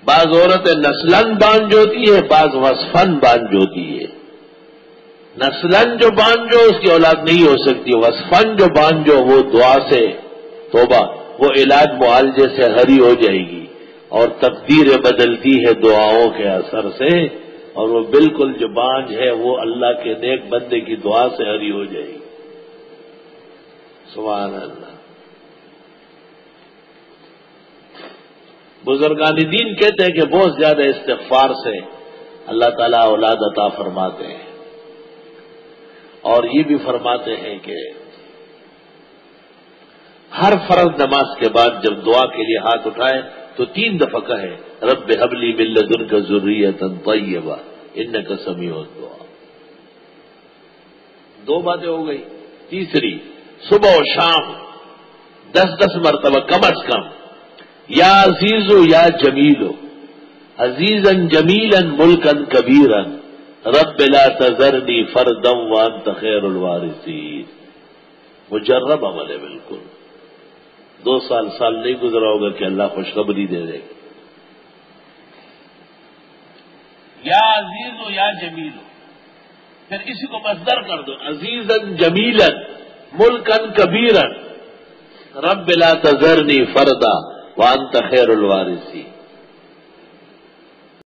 بعض عورتیں نسلاً بانجھ ہوتی ہے، بعض وصفاً بانجھ ہوتی ہے۔ نسلاً جو بانجھ ہو اس کی اولاد نہیں ہو سکتی، وصفاً جو بانجھ ہو وہ دعا سے توبہ، وہ علاج معالجے سے ہری ہو جائے گی، اور تقدیر بدلتی ہے دعاؤں کے اثر سے، اور وہ بالکل جو بانجھ ہے وہ اللہ کے نیک بندے کی دعا سے ہری ہو جائے گی۔ سبحان اللہ۔ بزرگان دین کہتے ہیں کہ بہت زیادہ استغفار سے اللہ تعالیٰ اولاد عطا فرماتے ہیں، اور یہ بھی فرماتے ہیں کہ ہر فرض نماز کے بعد جب دعا کے لیے ہاتھ اٹھائے تو 3 دفعہ کہے رب ہب لی من لدنک ذریۃ طیبہ انک سمیع الدعاء۔ 2 باتیں ہو گئی۔ تیسری، صبح و شام 10 مرتبہ کم از کم یا عزیز یا جمیل، عزیزا جمیلا ملکا کبیرا رب لا تذرنی فردا وانت خیر الوارثین۔ مجرب عمل ہے بالکل، 2 سال نہیں گزرا ہوگا کہ اللہ خوشخبری دے دے گا۔ یا عزیز ہو یا جمیل ہو، پھر اسی کو مصدر کر دو، عزیزا جمیلا ملکا کبیرا رب لا تذرنی فردا وانت خیر الوارثین۔